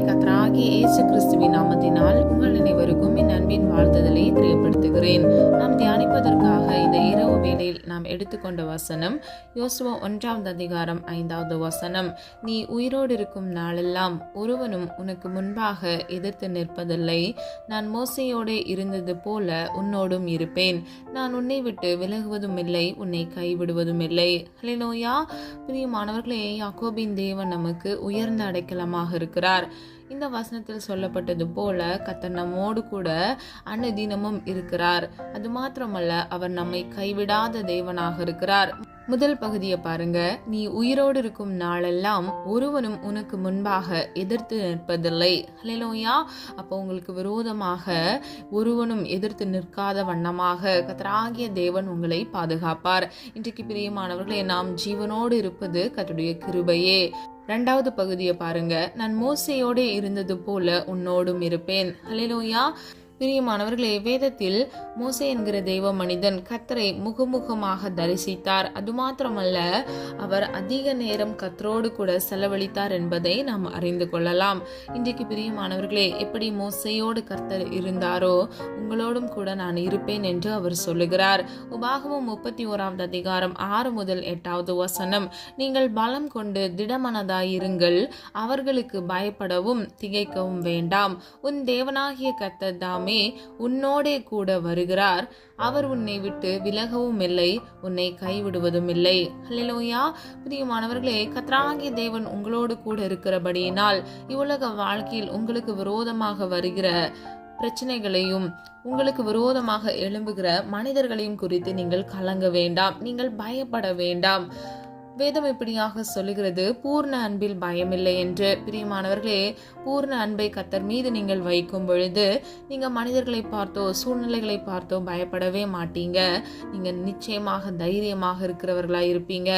கர்த்தராகிய இயேசு கிறிஸ்துவின் நாமத்தினால் உங்கள் அனைவருக்கும் என் அன்பின் வாழ்த்துதலை தெரியப்படுத்துகிறேன். நாம் தியானிப்பதற்காக இந்த இரவு வேளையில் நாம் எடுத்துக்கொண்ட வசனம் யோசுவா 1 அதிகாரம் 5 வசனம். நீ உயிரோடு இருக்கும் நாளெல்லாம் ஒருவனும் உனக்கு முன்பாக எதிர்த்து நிற்பதில்லை. நான் மோசேயோடு இருந்தது போல உன்னோடும் இருப்பேன். நான் உன்னை விட்டு விலகுவதும் இல்லை, உன்னை கைவிடுவதும் இல்லை. ஹல்லேலூயா. பிரியமானவர்களே, யாக்கோபின் தேவன் நமக்கு உயர்ந்த அடைக்கலமாக இருக்கிறார். இந்த வசனத்தில் சொல்லப்பட்டது போல கர்த்தர் நம்மோடு கூட அனுதினமும் இருக்கிறார். அது மாத்திரமல்ல, அவர் நம்மை கைவிடாத தேவனாக இருக்கிறார். முதல் பகுதியை பாருங்க. நீ உயிரோடு இருக்கும் நாளெல்லாம் ஒருவனும் உனக்கு முன்பாக எதிர்த்து நிற்பதில்லை. ஹல்லேலூயா. அப்போ உங்களுக்கு விரோதமாக ஒருவனும் எதிர்த்து நிற்காத வண்ணமாக கர்த்தராகிய தேவன் உங்களை பாதுகாப்பார். இன்றைக்கு பிரியமானவர்களே, நாம் ஜீவனோடு இருப்பது கர்த்தருடைய கிருபையே. 2வது பகுதியை பாருங்க. நான் மோசேயோடு இருந்தது போல உன்னோடும் இருப்பேன். ஹல்லேலூயா. பிரியமானவர்களே, வேதத்தில் மோசே என்கிற தெய்வ மனிதன் கர்த்தரை முகமுகமாக தரிசித்தார். அது மாத்திரமல்ல, அவர் அதிக நேரம் கர்த்தரோடு கூட செலவழித்தார் என்பதை நாம் அறிந்து கொள்ளலாம். இன்றைக்கு பிரியமானவர்களே, எப்படி மோசேயோடு கர்த்தர் இருந்தாரோ உங்களோடும் கூட நான் இருப்பேன் என்று அவர் சொல்லுகிறார். உபாகமம் 31 அதிகாரம் 6 முதல் 8 வசனம். நீங்கள் பலம் கொண்டு திடமனதாயிருங்கள், அவர்களுக்கு பயப்படவும் திகைக்கவும் வேண்டாம். உன் தேவனாகிய கர்த்தர் தாமே உன்னோடே கூட வருகிறார். அவர் உன்னை விட்டு விலகவும் இல்லை, உன்னை கைவிடுவதும் இல்லை. ஹல்லேலூயா. பிரியமானவர்களே, கர்த்தராகிய தேவன் உங்களோடு கூட இருக்கிறபடியினால் இவ்வுலக வாழ்க்கையில் உங்களுக்கு விரோதமாக வருகிற பிரச்சனைகளையும் உங்களுக்கு விரோதமாக எழும்புகிற மனிதர்களையும் குறித்து நீங்கள் கலங்க வேண்டாம், நீங்கள் பயப்பட வேண்டாம். வேதம் இப்படியாக சொல்லுகிறது, பூர்ண அன்பில் பயமில்லை என்று. பிரியமானவர்களே, பூர்ண அன்பை கர்த்தர் மீது நீங்கள் வைக்கும் பொழுது நீங்க மனிதர்களை பார்த்தோ சூழ்நிலைகளை பார்த்தோ பயப்படவே மாட்டீங்க. நீங்க நிச்சயமாக தைரியமாக இருக்கிறவர்களா இருப்பீங்க.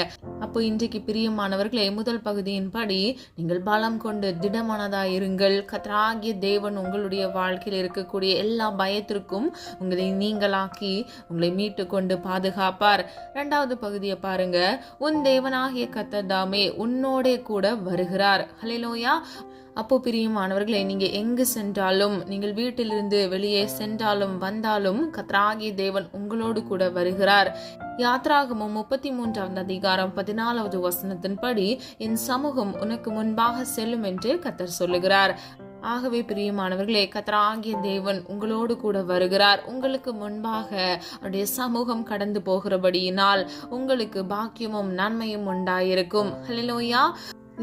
அப்போ இன்றைக்கு பிரியமானவர்களே, முதல் பகுதியின் படி நீங்கள் பலம் கொண்டு திடமானதாயிருங்கள். கர்த்தராகிய தேவன் உங்களுடைய வாழ்க்கையில் இருக்கக்கூடிய எல்லா பயத்திற்கும் உங்களை நீங்களாக்கி உங்களை மீட்டு கொண்டு பாதுகாப்பார். 2வது பகுதியை பாருங்க. உன் தேவனாகிய கர்த்தர் தாமே உன்னோடே கூட வருகிறார். ஹல்லேலூயா. அப்போ பிரியமானவர்களே, நீங்க எங்கு சென்றாலும், நீங்கள் வீட்டிலிருந்து வெளியே சென்றாலும் வந்தாலும் கர்த்தராகிய தேவன் உங்களோடு கூட வருகிறார். யாத்ராகமம் 33 அதிகாரம் 14 வசனத்தின்படி என் சமூகம் உனக்கு முன்பாக செல்லும் என்று கர்த்தர் சொல்லுகிறார். ஆகவே பிரியமானவர்களே, கர்த்தராகிய தேவன் உங்களோடு கூட வருகிறார். உங்களுக்கு முன்பாக அவருடைய சமூகம் கடந்து போகிறபடியினால் உங்களுக்கு பாக்கியமும் நன்மையும் உண்டாயிருக்கும். ஹல்லேலூயா.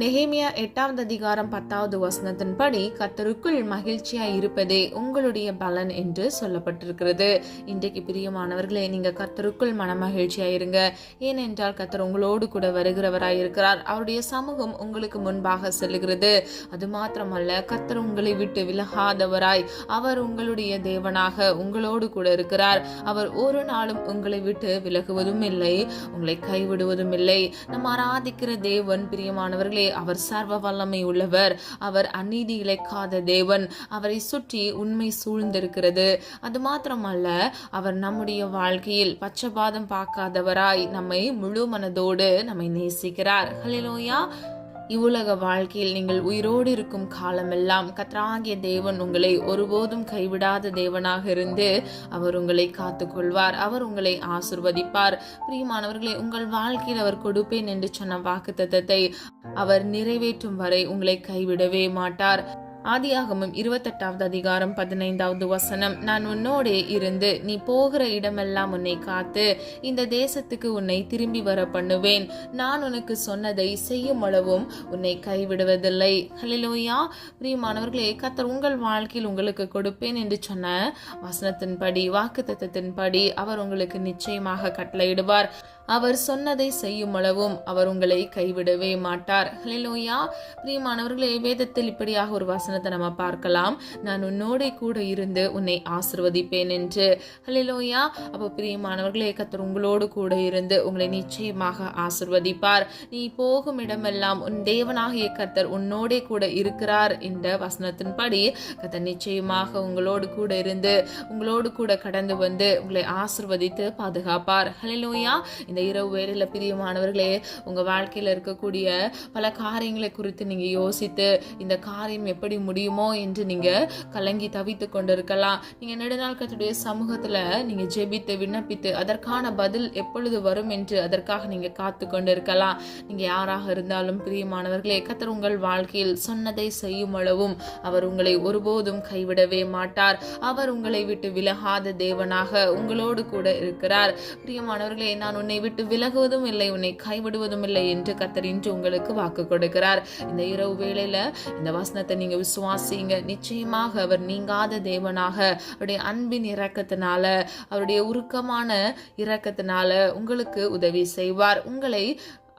நெகேமியா 8 அதிகாரம் 10 வசனத்தின்படி கர்த்தருக்குள் மகிழ்ச்சியாய் இருப்பதே உங்களுடைய பலன் என்று சொல்லப்பட்டிருக்கிறது. இன்றைக்கு பிரியமானவர்களே, நீங்க கர்த்தருக்குள் மனமகிழ்ச்சியாயிருங்க. ஏனென்றால் கர்த்தர் உங்களோடு கூட வருகிறவராய் இருக்கிறார். அவருடைய சமூகம் உங்களுக்கு முன்பாக செல்லுகிறது. அது மாத்திரமல்ல, கர்த்தர் உங்களை விட்டு விலகாதவராய், அவர் உங்களுடைய தேவனாக உங்களோடு கூட இருக்கிறார். அவர் ஒரு நாளும் உங்களை விட்டு விலகுவதும் இல்லை, உங்களை கைவிடுவதும் இல்லை. நம்ம ஆராதிக்கிற தேவன் பிரியமானவர்களே, அவர் சர்வ வல்லமை உள்ளவர். அவர் அநீதி இழைக்காத தேவன். அவரை சுற்றி உண்மை சூழ்ந்திருக்கிறது. அது மாத்திரமல்ல, அவர் நம்முடைய வாழ்க்கையில் பட்சபாதம் பார்க்காதவராய் நம்மை முழு மனதோடு நம்மை நேசிக்கிறார். ஹல்லேலூயா. இவ்வுலக வாழ்க்கையில் நீங்கள் உயிரோடு இருக்கும் காலமெல்லாம் கர்த்தராகிய தேவன் உங்களை ஒருபோதும் கைவிடாத தேவனாக இருந்து அவர் உங்களை காத்து கொள்வார். அவர் உங்களை ஆசீர்வதிப்பார். பிரியமானவர்களே, உங்கள் வாழ்க்கையில் அவர் கொடுப்பேன் என்று சொன்ன வாக்குத்தத்தத்தை அவர் நிறைவேற்றும் வரை உங்களை கைவிடவே மாட்டார். ஆதியாகமம் 28 அதிகாரம் 15 வசனம். நான் உன்னோடே இருந்து நீ போகிற இடமெல்லாம் உன்னை காத்து இந்த தேசத்துக்கு உன்னை திரும்பி வர பண்ணுவேன். நான் உனக்கு சொன்னதை செய்யும் அளவும் உன்னை கைவிடுவதில்லை. ஹல்லேலூயா. பிரியமானவர்களே, கர்த்தர் உங்கள் வாழ்க்கையில் உங்களுக்கு கொடுப்பேன் என்று சொன்ன வசனத்தின்படி, வாக்குத்தத்தத்தின்படி அவர் உங்களுக்கு நிச்சயமாக கட்டளையிடுவார். அவர் சொன்னதை செய்யும் அளவும் அவர் உங்களை கைவிடவே மாட்டார். ஹல்லேலூயா. பிரியமானவர்களே, வேதத்தில் இப்படியாக ஒரு வசனத்தை நம்ம பார்க்கலாம். நான் உன்னோட கூட இருந்து உன்னை ஆசீர்வதிப்பேன் என்று. ஹல்லேலூயா. அப்போ பிரியமானவர்களே, கர்த்தர் உங்களோடு கூட இருந்து உங்களை நிச்சயமாக ஆசீர்வதிப்பார். நீ போகும் இடமெல்லாம் உன் தேவனாகிய கர்த்தர் உன்னோட கூட இருக்கிறார் என்ற வசனத்தின்படி கர்த்தர் நிச்சயமாக உங்களோடு கூட இருந்து உங்களோடு கூட கடந்து வந்து உங்களை ஆசீர்வதித்து பாதுகாப்பார். ஹல்லேலூயா. இந்த இரவு வேளையில பிரியமானவர்களே, உங்க வாழ்க்கையில இருக்கக்கூடிய பல காரியங்களை குறித்து நீங்க யோசித்து இந்த காரியம் எப்படி முடியுமோ என்று நீங்க கலங்கி தவித்து கொண்டிருக்கலாம். நீங்க நெடுநாள் கர்த்தருடைய சமூகத்துல நீங்க ஜெபித்து விண்ணப்பித்து அதற்கான பதில் எப்பொழுது வரும் என்று அதற்காக நீங்க காத்து கொண்டிருக்கலாம். நீங்க யாராக இருந்தாலும் பிரியமானவர்களே, கர்த்தர் உங்கள் வாழ்க்கையில் சொன்னதை செய்யும் அளவும் அவர் உங்களை ஒருபோதும் கைவிடவே மாட்டார். அவர் உங்களை விட்டு விலகாத தேவனாக உங்களோடு கூட இருக்கிறார். பிரியமானவர்களே, நான் உன்னை விட்டு விலகுவதும் இல்லை, உன்னை கைவிடுவதும் இல்லை என்று கர்த்தர் இன்று உங்களுக்கு வாக்கு கொடுக்கிறார். இந்த இரவு வேளையில இந்த வசனத்தை நீங்க விசுவாசிங்க. நிச்சயமாக அவர் நீங்காத தேவனாக அவருடைய அன்பின் இரக்கத்தினால, அவருடைய உருக்கமான இரக்கத்தினால உங்களுக்கு உதவி செய்வார், உங்களை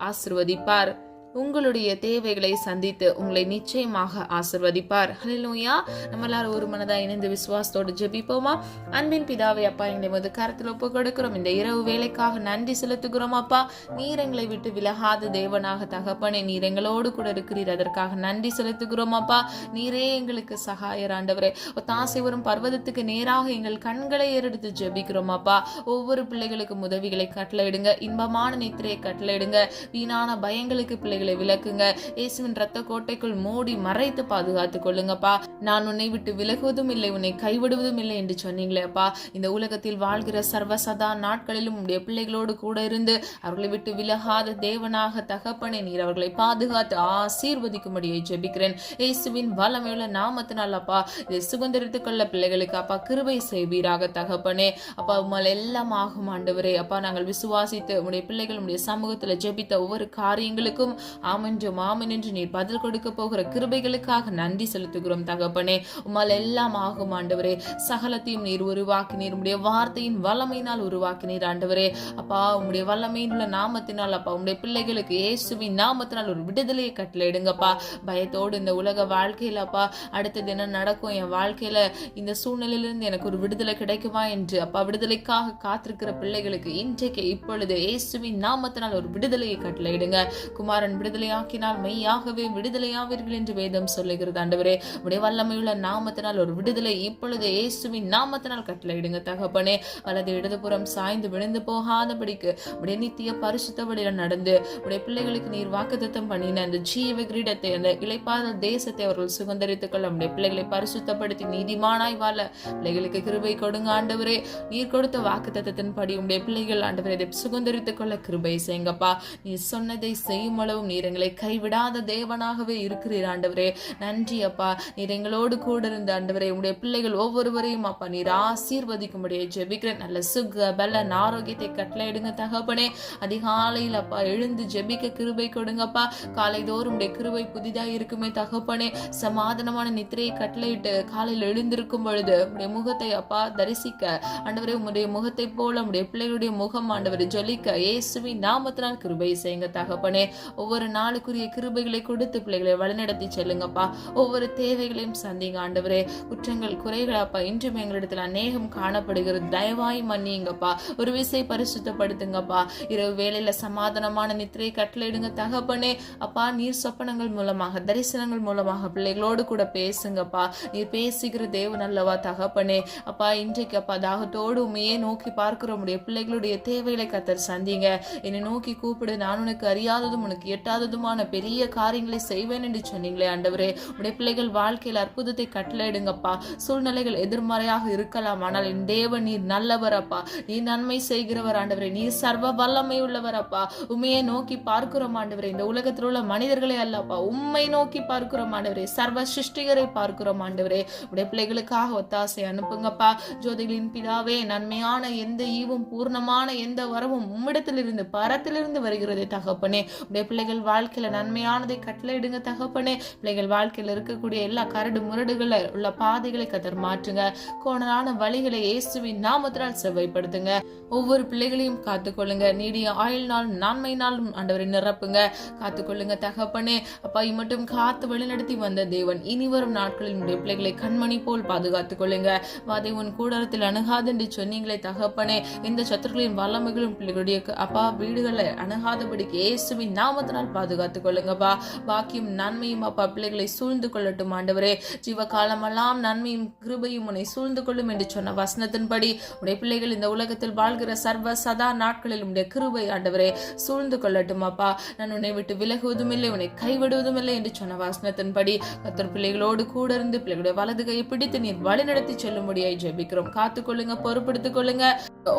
ஆசிர்வதிப்பார், உங்களுடைய தேவைகளை சந்தித்து உங்களை நிச்சயமாக ஆசிர்வதிப்பார். ஹல்லேலூயா. நம்ம எல்லாரும் ஒரு மனதா இணைந்து விசுவாசத்தோடு ஜெபிப்போமா? அன்பின் பிதாவே, அப்பா, எங்களை கருத்தில் ஒப்பு கொடுக்கிறோம். இந்த இரவு வேலைக்காக நன்றி செலுத்துகிறோம். அப்பா, நீர் எங்களை விட்டு விலகாத தேவனாக தகப்பனே, நீர் எங்களோடு கூட இருக்கிறீர், அதற்காக நன்றி செலுத்துகிறோம். அப்பா, நீரே எங்களுக்கு சகாயர் ஆண்டவரே. தாசை வரும் பர்வதத்துக்கு நேராக எங்கள் கண்களை ஏறெடுத்து ஜெபிக்கிறோம். அப்பா, ஒவ்வொரு பிள்ளைகளுக்கும் உதவிகளை கட்டளையிடுங்க, இன்பமான நித்திரையை கட்டளையிடுங்க, வீணான பயங்களுக்கு பிள்ளைகளை விலக்குங்க. இயேசுவின் இரத்த கோட்டைக்குள் மூடி மறைத்து பாதுகாத்துக் கொள்ளுங்கப்பா. நான் உன்னை விட்டு விலகுவதும் இல்லை, உன்னை கைவிடுவதும் இல்லை என்று சொன்னீங்களே அப்பா. இந்த உலகத்தில் வாழ்கிற சர்வசதா நாட்களிலும் உடைய பிள்ளைகளோடு கூட இருந்து அவர்களை விட்டு விலகாத தேவனாக தகப்பனே, நீர் அவர்களை பாதுகாத்து ஆசீர்வதிக்கும்படியை ஜெபிக்கிறேன். இயேசுவின் வல்லமையுள்ள நாமத்தினால் அப்பா, இதை சுதந்திரித்துக் கொள்ள பிள்ளைகளுக்கு அப்பா கிருபை செய்வீராக தகப்பனே. அப்பா, உம்மால் எல்லாம் ஆகும் ஆண்டவரே. அப்பா, நாங்கள் விசுவாசித்து உடைய பிள்ளைகள் உடைய சமூகத்தில் ஜெபித்த ஒவ்வொரு காரியங்களுக்கும் ஆமென்றும் ஆமென் என்று நீர் பதில் கொடுக்க போகிற கிருபைகளுக்காக நன்றி செலுத்துகிறோம் தகப்பனே. உம்மால் எல்லாம் ஆகும் ஆண்டவரே. சகலத்தையும் நீர் உருவாக்கினீர், உம்முடைய வார்த்தையின் வல்லமையினால் உருவாக்கினீர் ஆண்டவரே. அப்பா, உம்முடைய வல்லமையின் உள்ள நாமத்தினால் அப்பா, உம்முடைய பிள்ளைகளுக்கு இயேசுவின் நாமத்தினால் ஒரு விடுதலையை கட்டளையிடுங்கப்பா. பயத்தோடு இந்த உலக வாழ்க்கையில அப்பா, அடுத்தது என்ன நடக்கும் என் வாழ்க்கையில, இந்த சூழ்நிலையிலிருந்து எனக்கு ஒரு விடுதலை கிடைக்குமா என்று அப்பா விடுதலைக்காக காத்திருக்கிற பிள்ளைகளுக்கு இன்றைக்கு இப்பொழுது இயேசுவின் நாமத்தினால் ஒரு விடுதலையை கட்டளையிடுங்க. குமாரன் விடுதலையாக்கினால் மெய்யாகவே விடுதலையாவீர்கள் என்று வேதம் சொல்லுகிறது ஆண்டவரே. உடைய வல்லமையுள்ள நாமத்தினால் ஒரு விடுதலை இப்பொழுது இயேசுவின் நாமத்தினால் கட்டளையிடுங்க தகப்பனே. வலது இடதுபுறம் சாய்ந்து விழுந்து போகாதபடிக்கு உடைய நித்திய பரிசுத்த வழியில நடந்து உடைய பிள்ளைகளுக்கு நீர் வாக்குத்தத்தம் பண்ணின அந்த ஜீவ கிரீடத்தை, அந்த இளைப்பாத தேசத்தை அவர்கள் சுதந்திரித்துக் கொள்ள உடைய பிள்ளைகளை பரிசுத்தப்படுத்தி நீதிமானாய் வாழ பிள்ளைகளுக்கு கிருபை கொடுங்க ஆண்டவரே. நீர் கொடுத்த வாக்குத்தத்தத்தின் படி உடைய பிள்ளைகள் ஆண்டவரை இதை சுதந்திரித்துக் கொள்ள கிருபை செய்யுங்கப்பா. நீர் சொன்னதை செய்யும் அளவும் நீர் எங்களை கைவிடாத தேவனாகவே இருக்கிறீர் ஆண்டவரே. நன்றி அப்பா. நீர் எங்களோடு கூட இருந்த ஆண்டவரே, உடைய பிள்ளைகள் ஒவ்வொருவரையும் அப்பா நீர் ஆசீர்வதிக்கும்படியே ஜெபிக்கிறேன். நல்ல சுக பலன் ஆரோக்கியத்தை கட்டளையிடுங்க தகப்பனே. அதிகாலையில் அப்பா எழுந்து ஜெபிக்க கிருபை கொடுங்கப்பா. காலை தோறும் உடைய கிருபை புதிதாக இருக்குமே தகப்பனே. சமாதானமான நித்திரையை கட்டளையிட்டு காலையில் எழுந்திருக்கும் பொழுது உடைய முகத்தை அப்பா தரிசிக்க ஆண்டவரே, உம்முடைய முகத்தை போல உடைய பிள்ளைகளுடைய முகம் ஆண்டவரை ஜொலிக்க இயேசுவின் நாமத்தினால் கிருபை செய்யுங்க தகப்பனே. ஒவ்வொரு நாளுக்குரிய கிருபைகளை கொடுத்து பிள்ளைகளை வழிநடத்தி செல்லுங்கப்பா. ஒவ்வொரு தேவைகளையும் சந்திங்க ஆண்டவரே. குற்றங்கள் குறைகள் அப்பா இன்றும் எங்களிடத்தில் அநேகம் காணப்படுகிறது, தயவாய் மன்னியுங்கப்பா. ஒரு விசை பரிசுத்தப்படுத்துங்கப்பா. இரவு வேளையில சமாதானமான நித்திரை கட்டளையிடுங்க தகப்பனே. அப்பா, நீர் சொப்பனங்கள் மூலமாக தரிசனங்கள் மூலமாக பிள்ளைகளோடு கூட பேசுங்கப்பா. நீர் பேசுகிற தேவன் அல்லவா தகப்பனே. அப்பா, இன்றைக்கு அப்பா தாகத்தோடு உண்மையே நோக்கி பார்க்கிறோம் உடைய பிள்ளைகளுடைய தேவைகளை கத்தர் சந்திங்க. என்னை நோக்கி கூப்பிடு, நான் உனக்கு அறியாததும் உனக்கு எட்டாததுமான பெரிய காரியங்களை செய்வேன் என்று சொன்னீங்களே ஆண்டவரே. உடைய பிள்ளைகள் வாழ்க்கையில் அற்புதத்தை கட்டளையிடுங்கப்பா. சூழ்நிலைகள் எதிர்மறையாக இருக்கலாம், ஆனால் என் தேவன் நீர் நல்லவர் அப்பா. நீர் நன்மை செய்கிறவர் ஆண்டவரே. நீர் சர்வ வல்லமை உள்ளவர் அப்பா. உண்மையை நோக்கி பார்க்கிறோம் ஆண்டவரே. இந்த உலகத்தில் உள்ள மனிதர்களே அல்லப்பா, உண்மை நோக்கி பார்க்கிறோம் ஆண்டவரே. சர்வ சிருஷ்டிகரை பார்க்கிறோம் ஆண்டவரே. உடைய பிள்ளைகளுக்காக ஒத்தாசை அனுப்புங்கப்பா. ஜோதிகளின் பிதாவே, நன்மையான எந்த ஈவும் பூர்ணமான எந்த வரவும் உம்மிடத்திலிருந்து பரத்திலிருந்து வருகிறது தகப்பனே. உடைய பிள்ளைகள் வாழ்க்கையில நன்மையானதை கட்டளையிடுங்க தகப்பனே. பிள்ளைகள் வாழ்க்கையில இருக்கக்கூடிய எல்லா கரடு முரடுகளை உள்ள பாதைகளை கத்தர் மாற்றுங்க. கோணலான வழிகளை இயேசுவின் நாமத்தினால் செவ்வாய்ப்படுத்துங்க. ஒவ்வொரு பிள்ளைகளையும் காத்துக்கொள்ளுங்க. நீடிய ஆயுள் நாள் நன்மை நாளும் ஆண்டவரை நிரப்புங்க. காத்துக்கொள்ளுங்க தகப்பனே. அப்பா, மட்டும் காத்து வழிநடத்தி வந்த தேவன் இனி வரும் நாட்களில் உடைய பிள்ளைகளை கண்மணி போல் பாதுகாத்துக் கொள்ளுங்க. வாதை உன் கூடாரத்தில் அணுகாது என்று சொன்னீங்களே தகப்பனே. இந்த சத்துருக்களின் வல்லமைகளும் பிள்ளைகளுடைய அப்பா வீடுகளை அணுகாதபடிக்கு இயேசுவின் நாமத்தினால் கண்மணியால் பாதுகாத்துக் கொள்ளுங்கப்பா. பாக்கியும் நன்மையும் அப்பா பிள்ளைகளை சூழ்ந்து கொள்ளட்டும் ஆண்டவரே. ஜீவ காலமெல்லாம் நன்மையும் கிருபையும் உன்னை சூழ்ந்து கொள்ளும் என்று சொன்ன வசனத்தின்படி உடைய பிள்ளைகள் இந்த உலகத்தில் வாழ்கிற சர்வ சதா நாட்களில் உடைய கிருபை ஆண்டவரே சூழ்ந்து கொள்ளட்டும் அப்பா. நான் உன்னை விட்டு விலகுவதும் இல்லை, உன்னை கைவிடுவதும் இல்லை என்று சொன்ன வசனத்தின்படி கர்த்தர் பிள்ளைகளோடு கூட இருந்து பிள்ளைகளுடைய வலது கையை பிடித்து நீர் வழிநடத்தி செல்லும்படியாய் ஜெபிக்கிறோம். காத்துக்கொள்ளுங்க, பொறுப்படுத்திக் கொள்ளுங்க.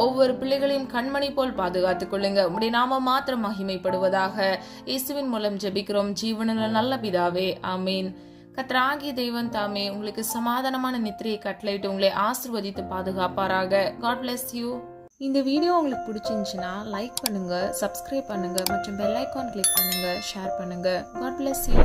ஒவ்வொரு பிள்ளைகளையும் கண்மணி போல் பாதுகாத்துக் கொள்ளுங்க. உடைய நாம மாத்திரம் மகிமைப்படுவதாக. இயேசுவின் மூலம் ஜெபிக்கிறோம் ஜீவனுள்ள நல்ல பிதாவே, ஆமீன். கர்த்தராகிய தெய்வம் தாமே உங்களுக்கு சமாதானமான நித்திரையை கட்டளையிட்டு உங்களை ஆசீர்வதித்து பாதுகாப்பாராக. God bless you. இந்த வீடியோ உங்களுக்கு பிடிச்சிருந்துச்சுன்னா லைக் பண்ணுங்க, சப்ஸ்கிரைப் பண்ணுங்க மற்றும் பெல் ஐகான் கிளிக் பண்ணுங்க, ஷேர் பண்ணுங்க. God bless you.